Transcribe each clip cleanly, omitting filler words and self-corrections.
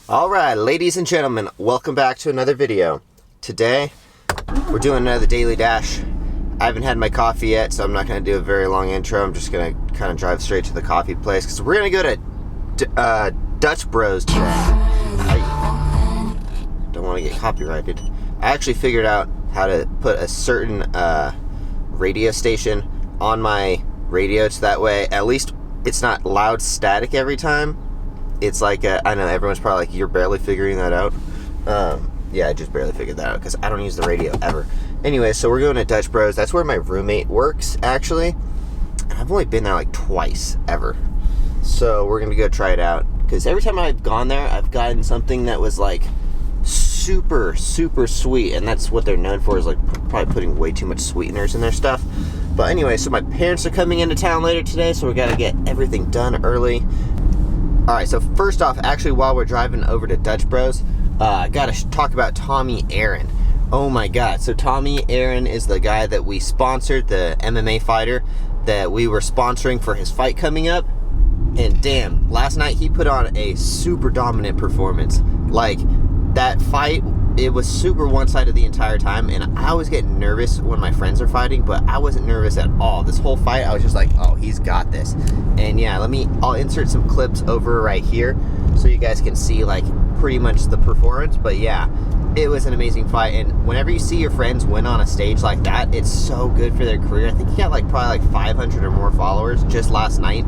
Alright, ladies and gentlemen, welcome back to another video. Today, we're doing another daily dash. I haven't had my coffee yet, so I'm not going to do a very long intro. I'm just going to kind of drive straight to the coffee place, because we're going to go to Dutch Bros today. I don't want to get copyrighted. I actually figured out how to put a certain radio station on my radio, so that way, at least it's not loud static every time. It's like, I know everyone's probably like, you're barely figuring that out. Yeah, I just barely figured that out because I don't use the radio ever. Anyway, so we're going to Dutch Bros. That's where my roommate works, actually. I've only been there like twice, ever. So we're going to go try it out. Because every time I've gone there, I've gotten something that was like super, super sweet. And that's what they're known for, is like probably putting way too much sweeteners in their stuff. But anyway, so my parents are coming into town later today, so we got to get everything done early. Alright, so first off, actually while we're driving over to Dutch Bros, I gotta talk about Tommy Aaron. Oh my god, so Tommy Aaron is the guy that we sponsored, the MMA fighter that we were sponsoring for his fight coming up. And damn, last night he put on a super dominant performance. Like, that fight, it was super one-sided the entire time, and I always get nervous when my friends are fighting, but I wasn't nervous at all. This whole fight, I was just like, oh, he's got this. And yeah, I'll insert some clips over right here so you guys can see like pretty much the performance. But yeah, it was an amazing fight, and whenever you see your friends win on a stage like that, it's so good for their career. I think he got like probably like 500 or more followers just last night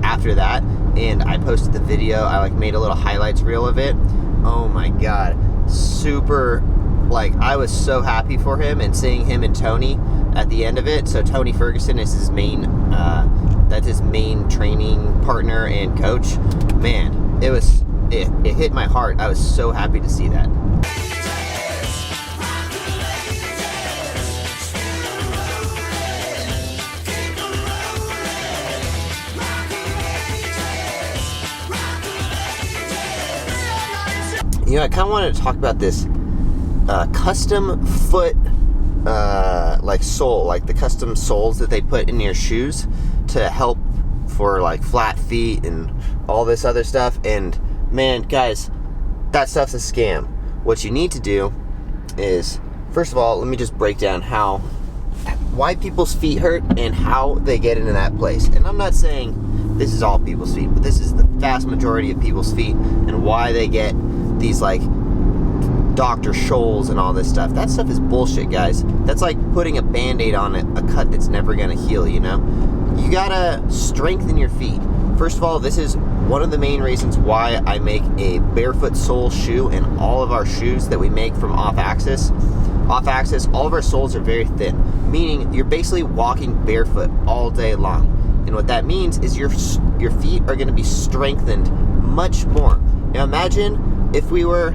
after that, and I posted the video. I like made a little highlights reel of it. Oh my god, super, like, I was so happy for him, and seeing him and Tony at the end of it. So Tony Ferguson is his main that's his main training partner and coach. Man, it hit my heart. I was so happy to see that. You know, I kind of wanted to talk about this custom foot, like sole, like the custom soles that they put in your shoes to help for like flat feet and all this other stuff. And man, guys, that stuff's a scam. What you need to do is, first of all, let me just break down why people's feet hurt and how they get into that place. And I'm not saying this is all people's feet, but this is the vast majority of people's feet, and why they get these like Dr. Scholl's and all this stuff. That stuff is bullshit, guys. That's like putting a band-aid on a cut that's never gonna heal, you know? You gotta strengthen your feet. First of all, this is one of the main reasons why I make a barefoot sole shoe in all of our shoes that we make from off-axis. Off-axis, all of our soles are very thin, meaning you're basically walking barefoot all day long. And what that means is your feet are gonna be strengthened much more. Now imagine if we were,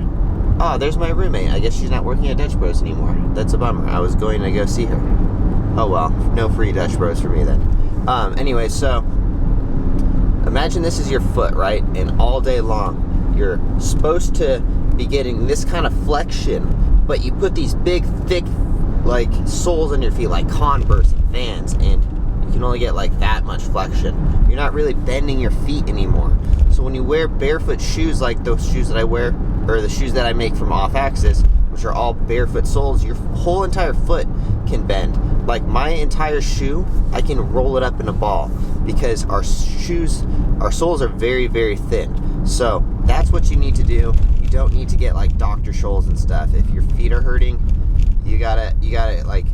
oh, there's my roommate. I guess she's not working at Dutch Bros anymore. That's a bummer. I was going to go see her. Oh well, no free Dutch Bros for me then. Anyway, so imagine this is your foot, right? And all day long, you're supposed to be getting this kind of flexion, but you put these big, thick, like, soles on your feet, like Converse and Vans, and you can only get like that much flexion. You're not really bending your feet anymore. So when you wear barefoot shoes, like those shoes that I wear, or the shoes that I make from off-axis, which are all barefoot soles, your whole entire foot can bend. Like my entire shoe, I can roll it up in a ball, because our soles are very, very thin. So that's what you need to do. You don't need to get like Dr. Scholl's and stuff. If your feet are hurting, you gotta like,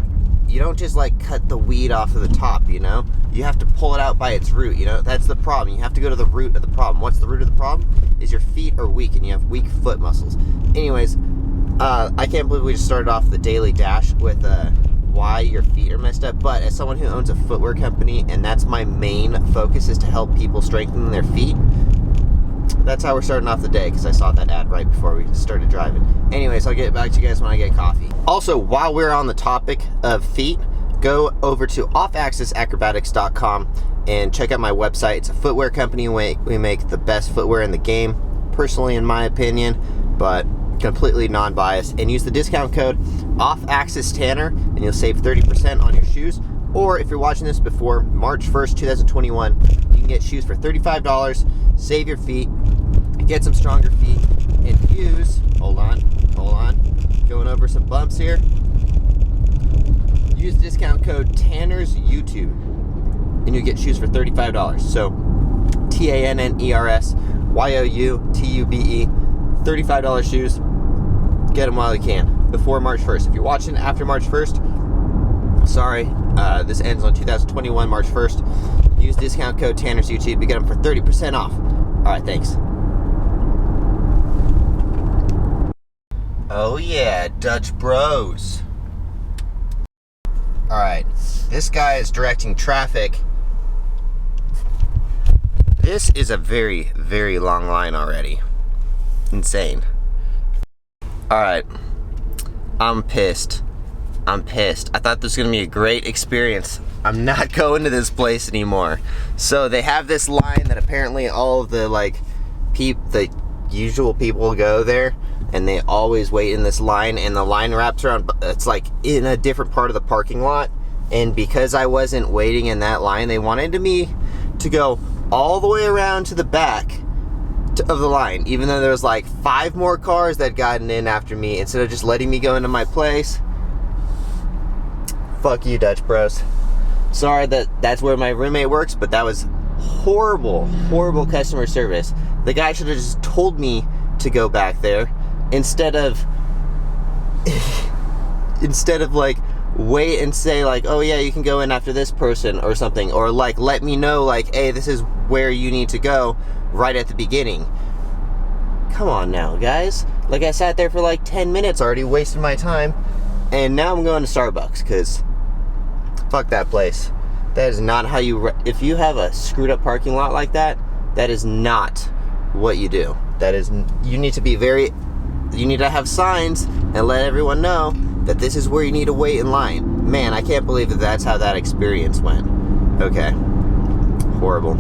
you don't just like cut the weed off of the top, you know? You have to pull it out by its root, you know? That's the problem. You have to go to the root of the problem. What's the root of the problem? Is your feet are weak and you have weak foot muscles. Anyways, I can't believe we just started off the daily dash with why your feet are messed up. But as someone who owns a footwear company, and that's my main focus, is to help people strengthen their feet, that's how we're starting off the day, because I saw that ad right before we started driving. Anyways, I'll get back to you guys when I get coffee. Also, while we're on the topic of feet, go over to offaxisacrobatics.com and check out my website. It's a footwear company. We make the best footwear in the game, personally in my opinion, but completely non-biased. And use the discount code OFFAXISTANNER and you'll save 30% on your shoes. Or if you're watching this before March 1st, 2021, you can get shoes for $35, save your feet, get some stronger feet, and use, hold on, going over some bumps here. Use discount code Tanner's YouTube, and you get shoes for $35. So TANNERSYOUTUBE, $35 shoes. Get them while you can, before March 1st. If you're watching after March 1st, sorry, this ends on 2021 March 1st. Use discount code Tanner's YouTube to get them for 30% off. Alright, thanks. Oh yeah, Dutch Bros. Alright, this guy is directing traffic. This is a very, very long line already. Insane. Alright, I'm pissed. I thought this was going to be a great experience. I'm not going to this place anymore. So they have this line that apparently all of the the usual people go there, and they always wait in this line, and the line wraps around, it's like in a different part of the parking lot. And because I wasn't waiting in that line, they wanted me to go all the way around to the back of the line, even though there was like 5 more cars that had gotten in after me, instead of just letting me go into my place. Fuck you, Dutch Bros. Sorry that's where my roommate works, but that was horrible customer service. The guy should have just told me to go back there instead of like wait and say like, oh yeah, you can go in after this person or something, or like let me know like, hey, this is where you need to go right at the beginning. Come on now, guys. Like, I sat there for like 10 minutes already, wasting my time, and now I'm going to Starbucks, because fuck that place. That is not how you if you have a screwed up parking lot like that, that is not what you do. That is, you need to have signs and let everyone know that this is where you need to wait in line. Man, I can't believe that that's how that experience went. Okay. Horrible.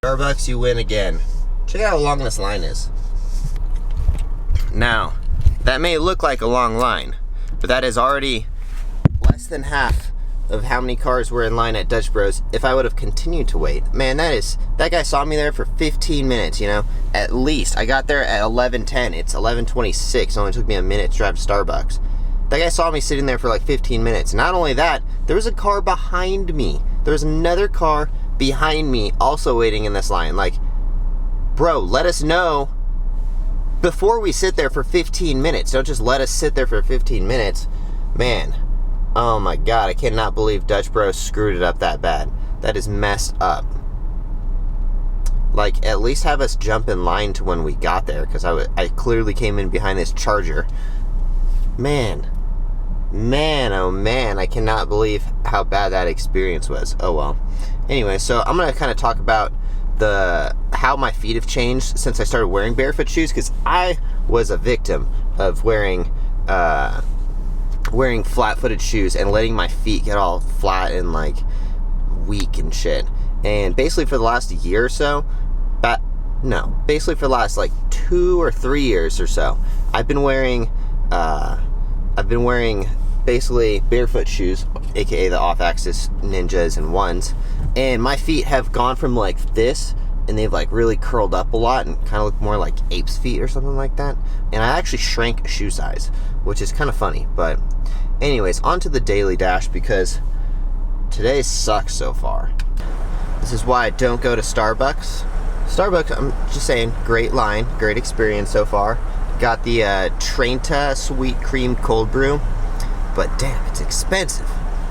Starbucks, you win again. Check out how long this line is. Now, that may look like a long line, but that is already less than half of how many cars were in line at Dutch Bros if I would have continued to wait. Man, that guy saw me there for 15 minutes, you know, at least. I got there at 11:10. It's 11:26. It only took me a minute to drive to Starbucks. That guy saw me sitting there for like 15 minutes. Not only that, there was a car behind me. There was another car behind me also waiting in this line. Like, bro, let us know before we sit there for 15 minutes. Don't just let us sit there for 15 minutes. Man, oh my god, I cannot believe Dutch Bros screwed it up that bad. That is messed up. Like, at least have us jump in line to when we got there, because I clearly came in behind this Charger. Man, oh man, I cannot believe how bad that experience was. Oh well. Anyway, so I'm going to kind of talk about how my feet have changed since I started wearing barefoot shoes, because I was a victim of wearing flat-footed shoes and letting my feet get all flat and like weak and shit. And basically for the last year or so, basically for the last like 2 or 3 years or so, I've been wearing basically barefoot shoes, aka the off-axis ninjas and ones, and my feet have gone from like this, and they've like really curled up a lot and kind of look more like ape's feet or something like that. And I actually shrank a shoe size, which is kind of funny. But anyways, on to the daily dash, because today sucks so far. This is why I don't go to Starbucks. I'm just saying, great line, great experience so far. Got the Trenta sweet cream cold brew, but damn, it's expensive.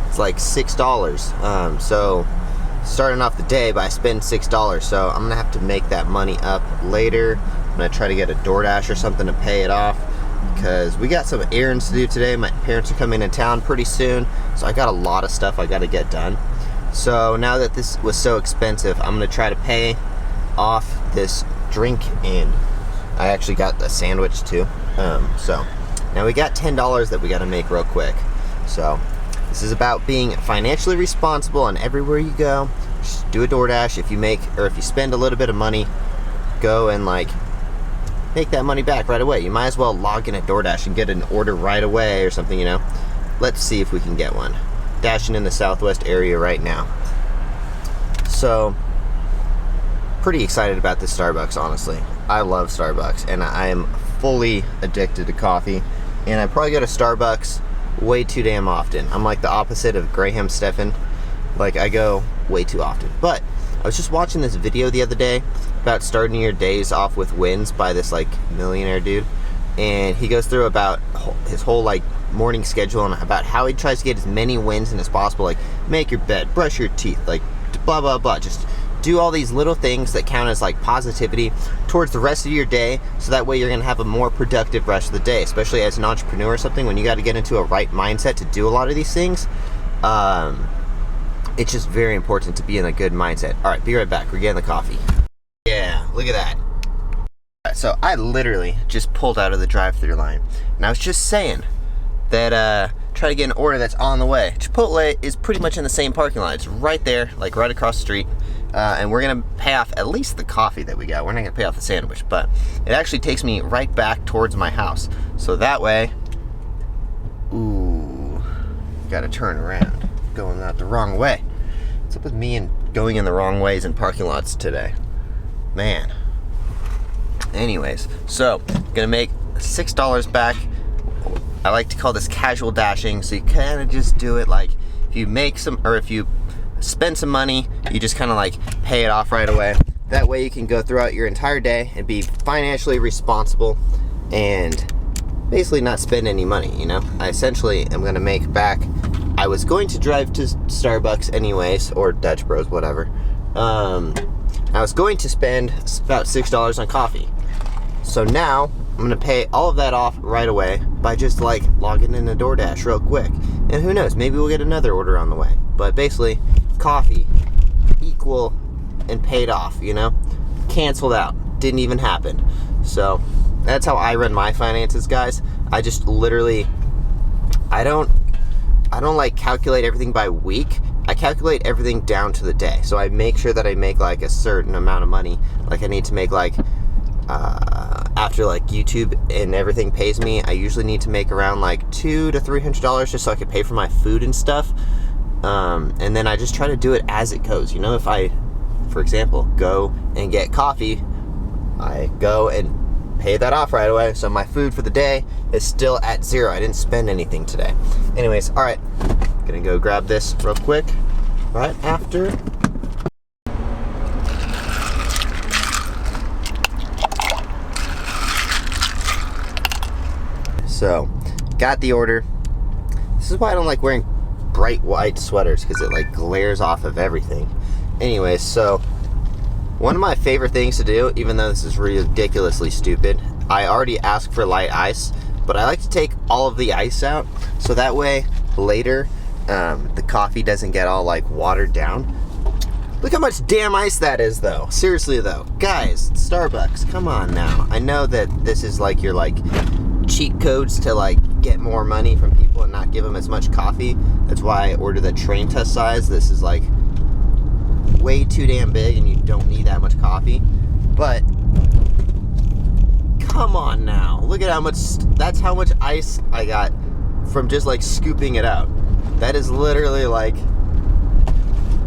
It's like $6. So starting off the day, but I spend $6, so I'm gonna have to make that money up later. I'm gonna try to get a Doordash or something to pay it off, because we got some errands to do today. My parents are coming in town pretty soon, so I got a lot of stuff I gotta get done. So now that this was so expensive, I'm gonna try to pay off this drink, and I actually got a sandwich too. So now we got $10 that we gotta make real quick. So this is about being financially responsible, and everywhere you go, just do a DoorDash. If you spend a little bit of money, go and like make that money back right away. You might as well log in at DoorDash and get an order right away or something, you know. Let's see if we can get one. Dashing in the Southwest area right now. So pretty excited about this Starbucks, honestly. I love Starbucks, and I am fully addicted to coffee, and I probably go to Starbucks way too damn often. I'm like the opposite of Graham Stephan. Like, I go way too often. But I was just watching this video the other day about starting your days off with wins by this like millionaire dude, and he goes through about his whole like morning schedule and about how he tries to get as many wins in as possible, like make your bed, brush your teeth, like blah blah blah, just do all these little things that count as like positivity towards the rest of your day, so that way you're gonna have a more productive rest of the day, especially as an entrepreneur or something. When you got to get into a right mindset to do a lot of these things, it's just very important to be in a good mindset. All right, be right back. We're getting the coffee. Yeah, look at that. All right, so I literally just pulled out of the drive-thru line, and I was just saying that try to get an order that's on the way. Chipotle is pretty much in the same parking lot. It's right there, like right across the street. And we're gonna pay off at least the coffee that we got. We're not gonna pay off the sandwich, but it actually takes me right back towards my house. So that way, ooh, gotta turn around, going out the wrong way. What's up with me and going in the wrong ways in parking lots today? Man. Anyways, so gonna make $6 back. I like to call this casual dashing. So you kind of just do it like if you make some, or if you spend some money, you just kind of like pay it off right away. That way you can go throughout your entire day and be financially responsible and basically not spend any money, you know? I essentially am gonna make back. I was going to drive to Starbucks anyways, or Dutch Bros, whatever. I was going to spend about $6 on coffee. So now I'm gonna pay all of that off right away by just like logging in a Doordash real quick. And who knows, maybe we'll get another order on the way. But basically, coffee, equal and paid off, you know? Canceled out, didn't even happen. So that's how I run my finances, guys. I just literally, I don't like calculate everything by week. I calculate everything down to the day. So I make sure that I make like a certain amount of money. Like I need to make like, after like YouTube and everything pays me, I usually need to make around like $200 to $300 just so I can pay for my food and stuff. And then I just try to do it as it goes. You know, if I, for example, go and get coffee, I go and pay that off right away. So my food for the day is still at zero. I didn't spend anything today. Anyways, all right, gonna go grab this real quick right after. So, got the order. This is why I don't like wearing bright white sweaters, because it like glares off of everything. Anyways, so one of my favorite things to do, even though this is ridiculously stupid, I already asked for light ice, but I like to take all of the ice out, so that way later the coffee doesn't get all like watered down. Look how much damn ice that is though. Seriously though, guys, Starbucks, come on now. I know that this is like your like cheat codes to like get more money from people and not give them as much coffee. That's why I ordered the train test size. This is like way too damn big and you don't need that much coffee. But come on now, look at how much, that's how much ice I got from just like scooping it out. That is literally like,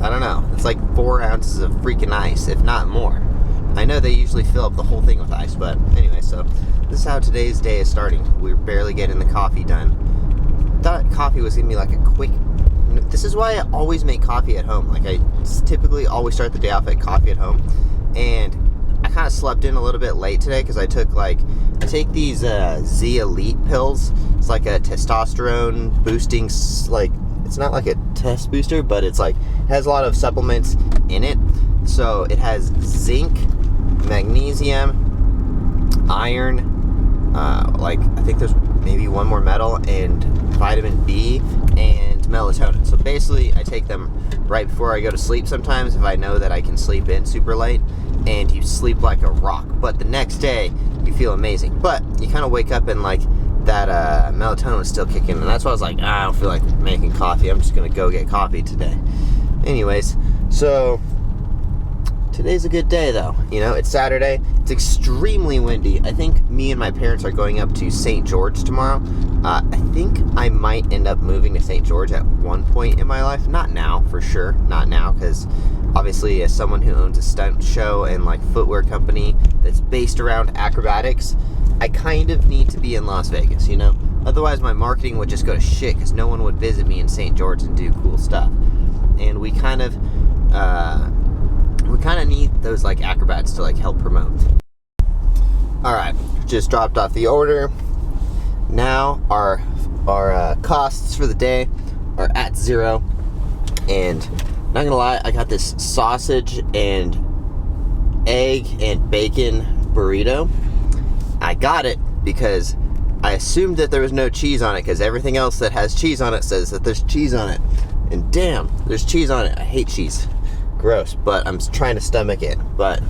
I don't know, it's like 4 ounces of freaking ice, if not more. I know they usually fill up the whole thing with ice, but anyway, so this is how today's day is starting. We're barely getting the coffee done. Thought coffee was gonna be like a quick, this is why I always make coffee at home. Like I typically always start the day off at coffee at home. And I kind of slept in a little bit late today because I take these Z Elite pills. It's like a testosterone boosting, like, it's not like a test booster, but it's like, it has a lot of supplements in it. So it has zinc, magnesium, iron, like I think there's maybe one more metal, and vitamin B and melatonin. So basically I take them right before I go to sleep sometimes if I know that I can sleep in super late, and you sleep like a rock, but the next day you feel amazing. But you kind of wake up and like that melatonin is still kicking in, and that's why I was like, I don't feel like making coffee, I'm just gonna go get coffee today. Anyways, so today's a good day though. You know, it's Saturday. It's extremely windy. I think me and my parents are going up to St. George tomorrow. I think I might end up moving to St. George at one point in my life. Not now, for sure. Not now, because obviously, as someone who owns a stunt show and like footwear company that's based around acrobatics, I kind of need to be in Las Vegas, you know? Otherwise, my marketing would just go to shit because no one would visit me in St. George and do cool stuff. And we kind of need those like acrobats to like help promote. All right, just dropped off the order. Now our costs for the day are at 0, and not gonna lie, I got this sausage and egg and bacon burrito. I got it because I assumed that there was no cheese on it, because everything else that has cheese on it says that there's cheese on it, and damn, there's cheese on it. I hate cheese, gross, but I'm trying to stomach it. But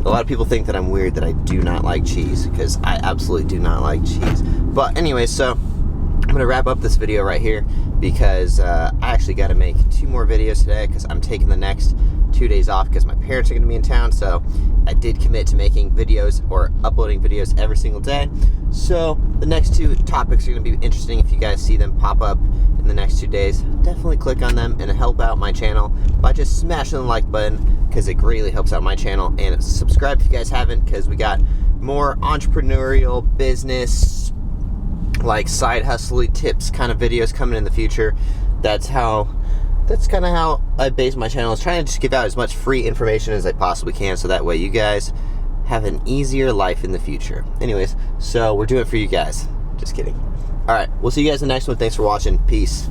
a lot of people think that I'm weird that I do not like cheese, because I absolutely do not like cheese. But anyway, so I'm gonna wrap up this video right here, because I actually got to make 2 more videos today, because I'm taking the next 2 days off because my parents are going to be in town. So I did commit to making videos or uploading videos every single day. So the next 2 topics are going to be interesting. If you guys see them pop up in the next 2 days, definitely click on them and help out my channel by just smashing the like button, because it greatly helps out my channel. And subscribe if you guys haven't, because we got more entrepreneurial business, like side hustle tips kind of videos coming in the future. That's kind of how I base my channel, is trying to just give out as much free information as I possibly can, so that way you guys have an easier life in the future. Anyways, so we're doing it for you guys. Just kidding. All right, we'll see you guys in the next one. Thanks for watching. Peace.